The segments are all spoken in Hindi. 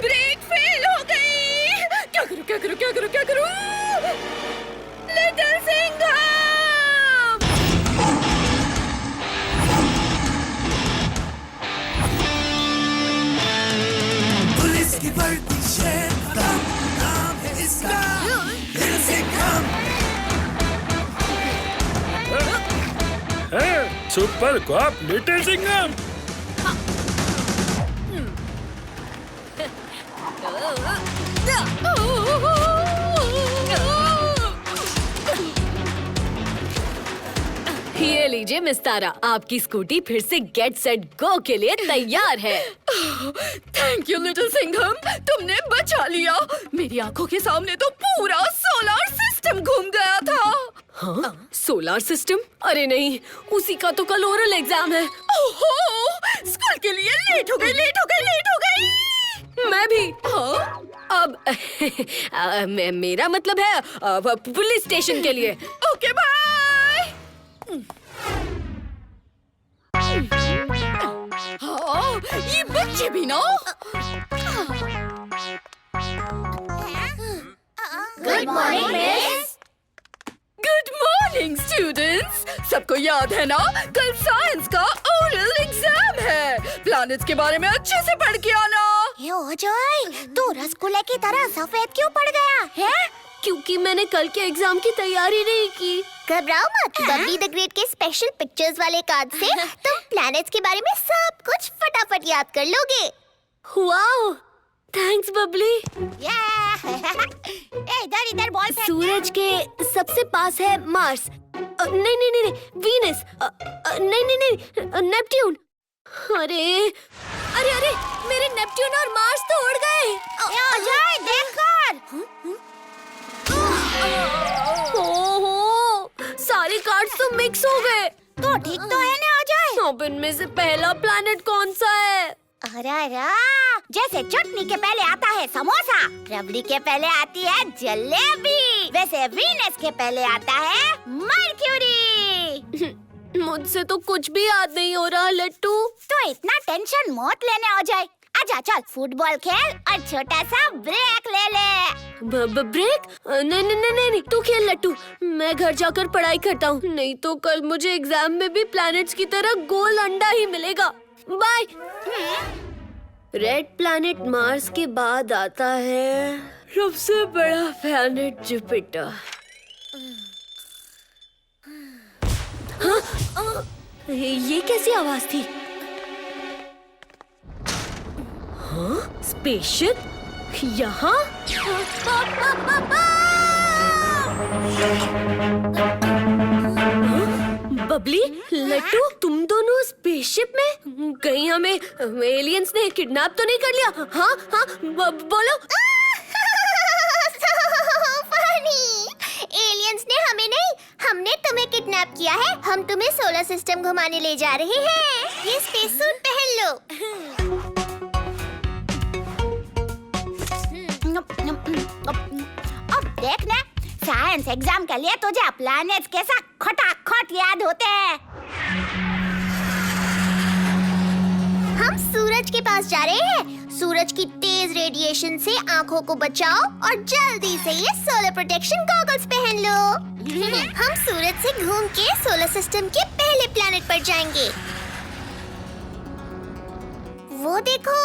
ब्रेक फेल हो गई। क्या करूं क्या करूं क्या करूं क्या करूं? लिटिल सिंघम! पुलिस की वर्दी शेर खत्म, नाम है इसका little Singham. Super cop little Singham. ये लीजिए मिस तारा, आपकी स्कूटी फिर से गेट सेट गो के लिए तैयार है। थैंक यू लिटिल सिंघम, तुमने बचा लिया। मेरी आंखों के सामने तो पूरा सोलर सिस्टम घूम गया था। हाँ? Solar system? अरे नहीं, उसी का तो कल ओरल एग्जाम है। ओहो, स्कूल के लिए लेट हो गई, लेट हो गई, लेट हो गई। मैं भी। हाँ? अब मेरा मतलब है पुलिस स्टेशन के लिए। Okay bye. हाँ, ये बच्चे भी ना। Good morning miss. Good morning students. सबको याद है ना, कल साइंस का ओरल एग्जाम है। प्लैनेट्स के बारे में अच्छे से पढ़ के आना। ये अजय, तू रसगुल्ले की तरह सफेद क्यों पड़ गया है? क्योंकि मैंने कल के एग्जाम की तैयारी नहीं की। घबराओ मत, बबली द ग्रेट के स्पेशल पिक्चर्स वाले कार्ड से तुम प्लैनेट्स के बारे में सब कुछ फटाफट याद कर लोगे। Wow, thanks Babli. इधर इधर बॉल फेंक। सूरज के सबसे पास है मार्स। नहीं नहीं नहीं, वीनस। नहीं नहीं नहीं, नेपट्यून। अरे अरे अरे, मेरे नेपट्यून और मार्स तो उड़ गए। अजय देख कर। ओहो, सारे कार्ड्स तो मिक्स हो गए। तो ठीक तो है ना अजय? अब इनमें से पहला प्लैनेट कौन सा है? अरे जैसे चटनी के पहले आता है समोसा, रबड़ी के पहले आती है जलेबी, वैसे वीनस के पहले आता है मर्क्यूरी। मुझसे तो कुछ भी याद नहीं हो रहा लट्टू। तो इतना टेंशन मत लेने अजय। आजा चल फुटबॉल खेल और छोटा सा ब्रेक ले ले। ब्रेक? नहीं नहीं नहीं नहीं, तू खेल लट्टू, मैं घर जाकर पढ़ाई करता हूँ। नहीं तो कल मुझे एग्जाम में भी प्लैनेट्स की तरह गोल अंडा ही मिलेगा। बाय। रेड प्लैनेट मार्स के बाद आता है सबसे बड़ा प्लैनेट जुपिटर। हाँ? ये कैसी आवाज थी? हाँ? स्पेसशिप यहाँ? बबली, लट्टू, तुम दोनों स्पेसशिप में? कहीं हमें एलियंस ने किडनैप तो नहीं कर लिया? हाँ हाँ, बोलो। एलियंस ने हमें नहीं, हमने तुम्हें किडनैप किया है। हम तुम्हें सोलर सिस्टम घुमाने ले जा रहे हैं। ये स्पेस सूट पहन लो। अब देख ना, साइंस एग्जाम के लिए तुझे प्लैनेट्स कैसा खटाखट याद होते हैं। हम सूरज के पास जा रहे हैं। सूरज की तेज रेडिएशन से आंखों को बचाओ और जल्दी से ये सोलर प्रोटेक्शन गॉगल्स पहन लो। हम सूरज से घूम के सोलर सिस्टम के पहले प्लैनेट पर जाएंगे। वो देखो,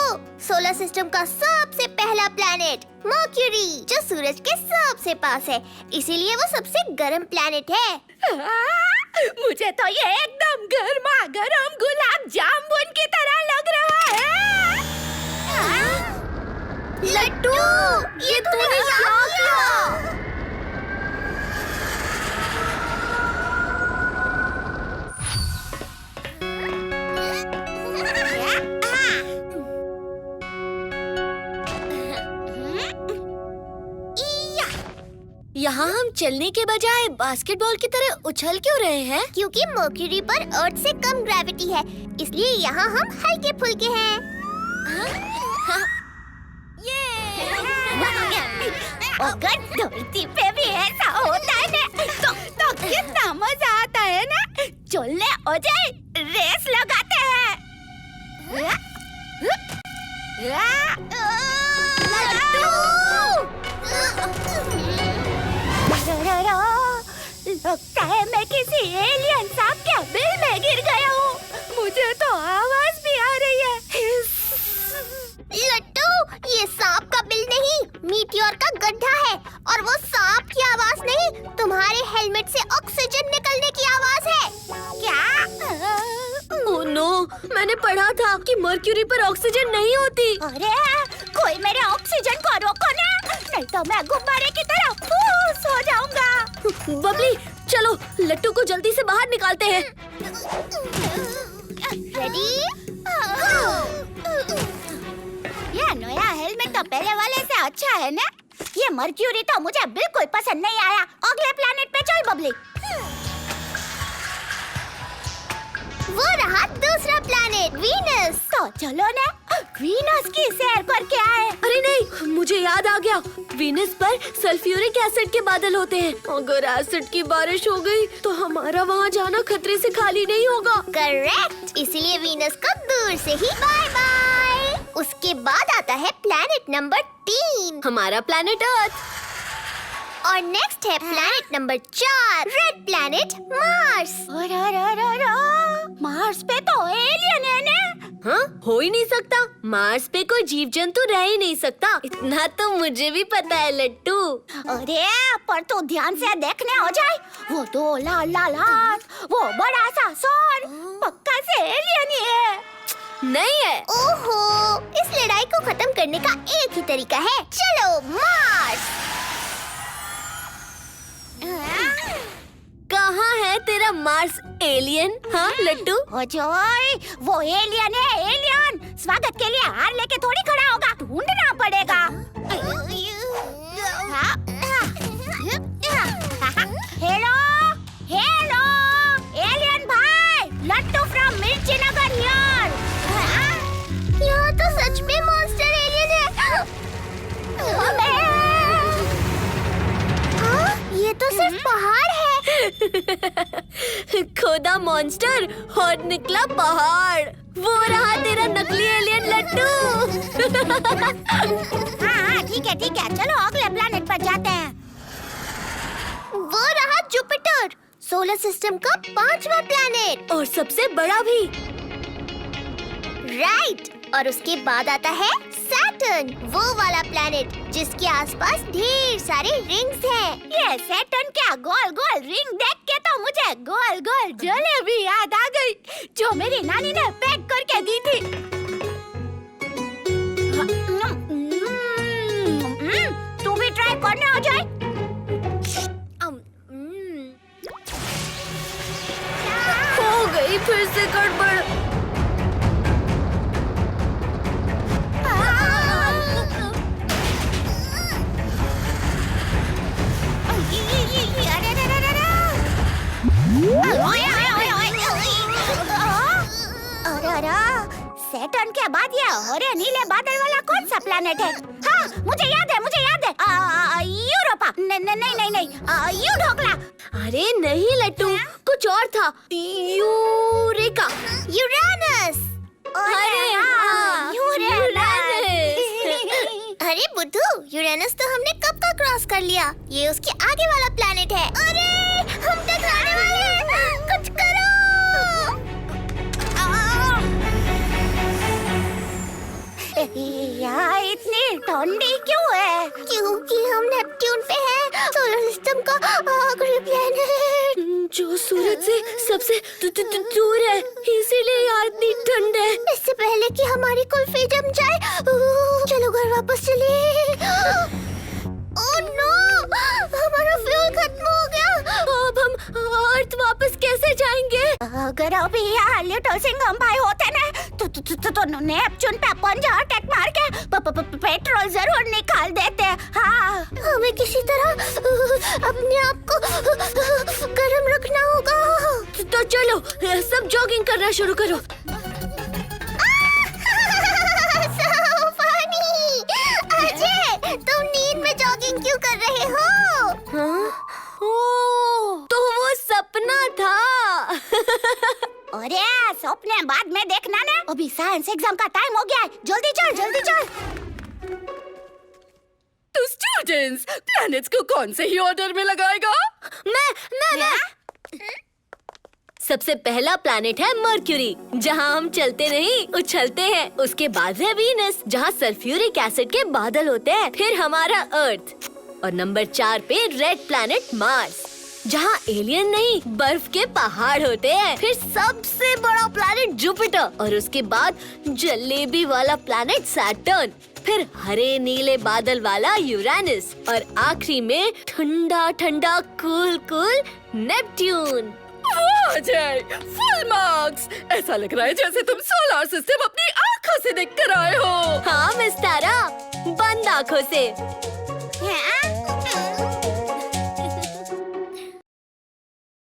सोलर सिस्टम का सबसे पहला प्लैनेट मर्क्यूरी, जो सूरज के सबसे पास है, इसीलिए वो सबसे गर्म प्लैनेट है। मुझे तो ये एकदम गर्मा गर्म गुलाब जामुन की तरह लग रहा है। लट्टू, ये तूने क्या किया? यहाँ हम चलने के बजाय बास्केटबॉल की तरह उछल क्यों रहे हैं? क्योंकि मर्क्यूरी पर अर्थ से कम ग्रेविटी है, इसलिए यहाँ हम हल्के फुल्के हैं। अगर धरती पे भी ऐसा होता है तो कितना मजा आता है ना। चलने अजय रेस लगाते हैं। लगता है मैं किसी एलियन सांप के बिल में गिर गया हूँ। मुझे तो आवाज भी आ रही है। लट्टू, ये सांप का बिल नहीं, मीटियोर का गड्ढा है। और वो सांप की आवाज नहीं, तुम्हारे हेलमेट से ऑक्सीजन निकलने की आवाज है। क्या? ओह नो, मैंने पढ़ा था कि मर्क्यूरी पर ऑक्सीजन नहीं होती। अरे कोई मेरे ऑक्सीजन को रोको ना, नहीं तो मैं गुब्बारे की तरह फूस हो जाऊंगा। बबली, चलो लट्टू को जल्दी से बाहर निकालते हैं। रेडी? ये नया हेलमेट तो पहले वाले से अच्छा है ना? ये मर्क्यूरी तो मुझे बिल्कुल पसंद नहीं आया। अगले प्लेनेट पे चल बबली। वो रहा दूसरा प्लेनेट, वीनस। तो चलो ना वीनस की सैर करके आए। अरे नहीं, मुझे याद आ गया, वीनस पर सल्फ्यूरिक एसिड के बादल होते हैं। अगर एसिड की बारिश हो गई तो हमारा वहाँ जाना खतरे से खाली नहीं होगा। करेक्ट, इसलिए वीनस को दूर से ही बाय बाय। उसके बाद आता है प्लेनेट नंबर 3, हमारा प्लेनेट अर्थ। और नेक्स्ट है planet number 4, red planet Mars. Mars पे तो एलियन है ना? हाँ, हो ही नहीं सकता। मार्स पे कोई जीव जंतु रह ही नहीं सकता, इतना तो मुझे भी पता है लट्टू। अरे पर तू ध्यान से देखने हो जाए, वो दो लाल लाल हाथ, वो बड़ा सा सर, पक्का से एलियन ही है। नहीं है। ओहो, इस लड़ाई को खत्म करने का एक ही तरीका है, चलो मार्स। कहाँ है तेरा मार्स एलियन? हाँ लट्टू, ओजोय, वो एलियन है एलियन। स्वागत के लिए हार लेके थोड़ी खड़ा होगा, ढूंढना पड़ेगा। हेलो हेलो एलियन भाई, लट्टू फ्रॉम मिर्ची नगर हियर। यहाँ तो सच में मॉन्स्टर एलियन है। ये तो सिर्फ पहाड़ है। खोदा मॉन्स्टर और निकला पहाड़। वो रहा तेरा नकली एलियन लट्टू। हाँ ठीक है, चलो अगले प्लेनेट पर जाते हैं। वो रहा जुपिटर, सोलर सिस्टम का 5वां प्लेनेट। और सबसे बड़ा भी। राइट, और उसके बाद आता है सैटर्न, वो वाला प्लेनेट जिसके आसपास ढेर सारे रिंग्स हैं। ये सैटर्न क्या गोल गोल रिंग देख के तो मुझे गोल गोल जलेबी याद आ गई, जो मेरी नानी ने पैक करके दी थी। तू भी ट्राई करने आ जाए। हो गई फिर से गड़बड़। सैटर्न के बाद ये हरे नीले बादल वाला कौन सा प्लेनेट है? हाँ मुझे याद है, यूरोपा। नहीं, यूढोकला। अरे नहीं लट्टू, कुछ और था। यूरेका। यूरेनस। अरे हाँ, अरे बुद्धू, यूरेनस तो हमने कब का क्रॉस कर लिया, ये उसके आगे वाला प्लेनेट है। अरे हम टकराने वाले हैं, कुछ करो। यहाँ इतनी ठंडी क्यों है? क्योंकि हम नेपट्यून पे हैं, सोलर सिस्टम का आखिरी प्लेनेट, जो सूरज से सबसे दूर है, इसीलिए यहाँ इतनी ठंड है। इससे पहले कि हमारी कुल्फी जम जाए, चलो घर वापस चलिए। ओह नो, हमारा फ्यूल खत्म हो गया। अब हम अर्थ वापस कैसे जाएंगे? अगर अभी यहाँ लिटिल सिंघम भाई होते ना, तो नेपच्यून पे पंजा अटैक मार के पेट्रोल जरूर निकाल देते। हाँ, हमें किसी तरह अपने आप को गर्म रखना होगा। तो चलो सब जॉगिंग करना शुरू करो। So funny! अजय, तुम नींद में जॉगिंग क्यों कर रहे हो? हाँ? ओह, तो वो सपना था। अरे सपने बाद में देखना ना, अभी साइंस एग्जाम का टाइम हो गया है, जल्दी चल जल्दी चल। तो स्टूडेंट्स, प्लैनेट्स को कौन से ही ऑर्डर में लगाएगा? मैं सबसे पहला प्लैनेट है मर्क्यूरी, जहाँ हम चलते नहीं उछलते हैं। उसके बाद है वीनस, जहाँ सल्फ्यूरिक एसिड के बादल होते हैं। फिर हमारा अर्थ, और नंबर 4 पे रेड प्लैनेट मार्स, जहाँ एलियन नहीं बर्फ के पहाड़ होते हैं। फिर सबसे बड़ा प्लैनेट जुपिटर, और उसके बाद जलेबी वाला प्लैनेट सैटर्न। फिर हरे नीले बादल वाला यूरेनस, और आखिरी में ठंडा ठंडा कूल कूल नेपट्यून। वाह जय, फुल मार्क्स। ऐसा लग रहा है जैसे तुम सोलर सिस्टम अपनी आँखों से देख कर आए हो। हाँ मिस तारा, बंद आँखों से।